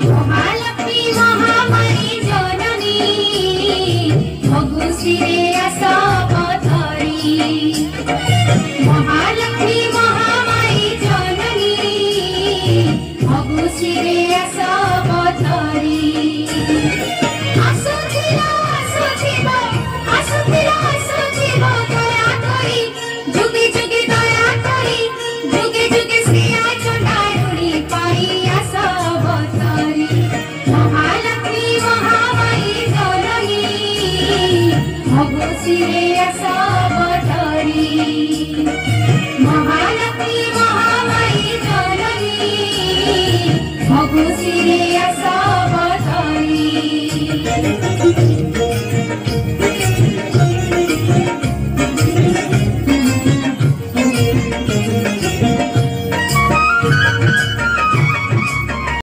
महालक्ष्मी महामाई जननी मगुशिरे आस पथरी महालक्ष्मी महामाई जननी मगुशिरे आस पथरी आसुथिलो आसुथिलो आसुथिलो आसुथिलो दया करी जुगे जुगे दया करी जुगे जुगे श्रिया चंडारुणी पाई आस पथरी महालक्ष्मी महामाई जननी मगुशिरे आस पथरी महालक्ष्मी महामाई जननी मगुशिरे